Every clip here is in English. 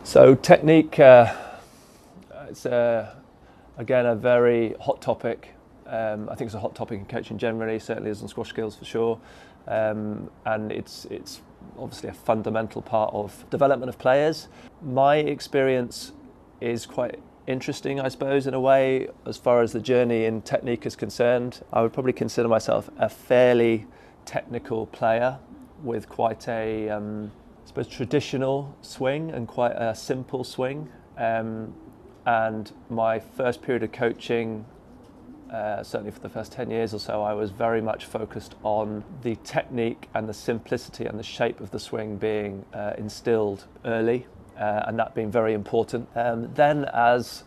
So technique, it's again a very hot topic. I think it's a hot topic in coaching generally, certainly as on SquashSkills for sure. And it's obviously a fundamental part of development of players. My experience is quite interesting, I suppose, in a way, as far as the journey in technique is concerned. I would probably consider myself a fairly technical player with quite a I suppose traditional swing and quite a simple swing. And my first period of coaching, certainly for the first 10 years or so, I was very much focused on the technique and the simplicity and the shape of the swing being instilled early, and that being very important. Then as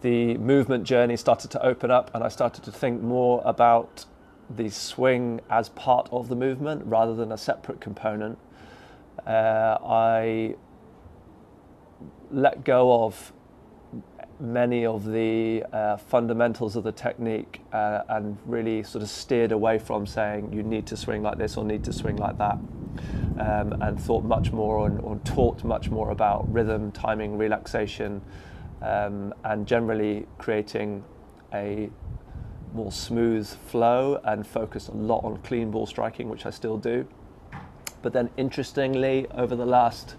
the movement journey started to open up and I started to think more about the swing as part of the movement rather than a separate component, I let go of many of the fundamentals of the technique and really sort of steered away from saying you need to swing like this or need to swing like that, and thought much more or taught much more about rhythm, timing, relaxation, and generally creating a more smooth flow and focus a lot on clean ball striking, which I still do. But then interestingly, over the last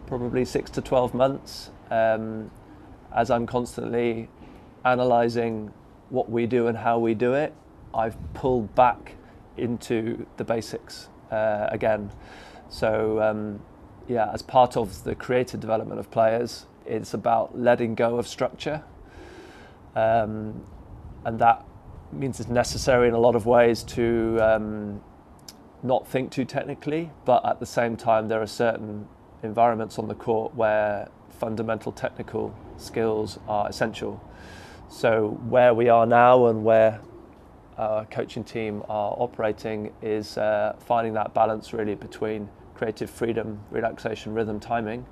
probably 6 to 12 months, as I'm constantly analysing what we do and how we do it, I've pulled back into the basics again. So yeah, as part of the creative development of players, it's about letting go of structure. And that means it's necessary in a lot of ways to not think too technically, but at the same time there are certain environments on the court where fundamental technical skills are essential. So where we are now and where our coaching team are operating is finding that balance really between creative freedom, relaxation, rhythm, timing,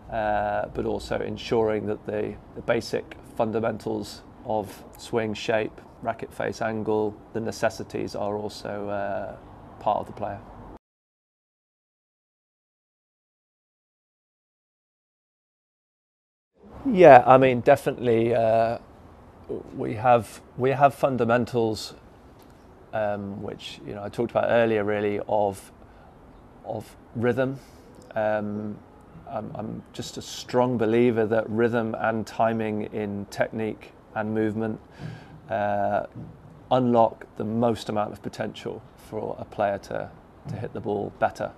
but also ensuring that the basic fundamentals of swing, shape, racket face, angle, the necessities are also part of the player. Yeah, I mean, definitely we have fundamentals which I talked about earlier, really of rhythm. I'm just a strong believer that rhythm and timing in technique and movement unlock the most amount of potential for a player to hit the ball better.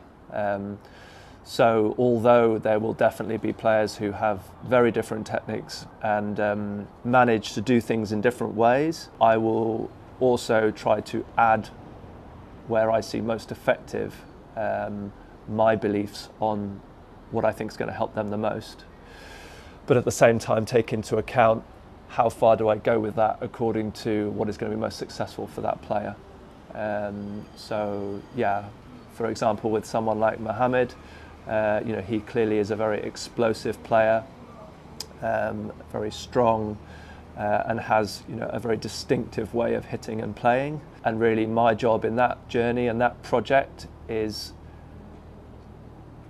So although there will definitely be players who have very different techniques and manage to do things in different ways, I will also try to add, where I see most effective, my beliefs on what I think is going to help them the most. But at the same time, take into account how far do I go with that according to what is going to be most successful for that player. So yeah, for example, with someone like Mohammed, he clearly is a very explosive player, very strong, and has a very distinctive way of hitting and playing. And really my job in that journey and that project is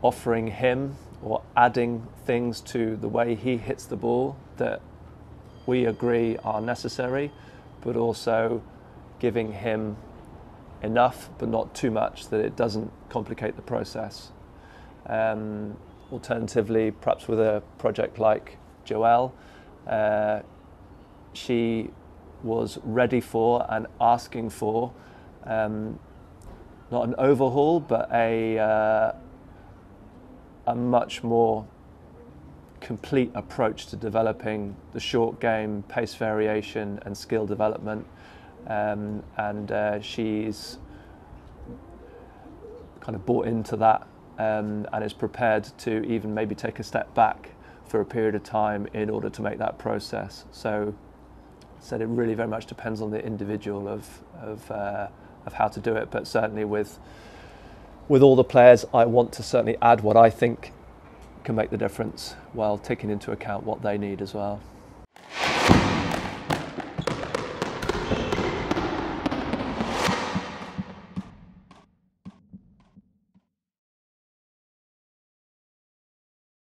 offering him or adding things to the way he hits the ball that we agree are necessary, but also giving him enough but not too much that it doesn't complicate the process. Alternatively, perhaps with a project like Joelle, she was ready for and asking for not an overhaul but a much more complete approach to developing the short game, pace variation and skill development, and she's kind of bought into that and is prepared to even maybe take a step back for a period of time in order to make that process. So it really very much depends on the individual of how to do it, but certainly with all the players I want to certainly add what I think can make the difference while taking into account what they need as well.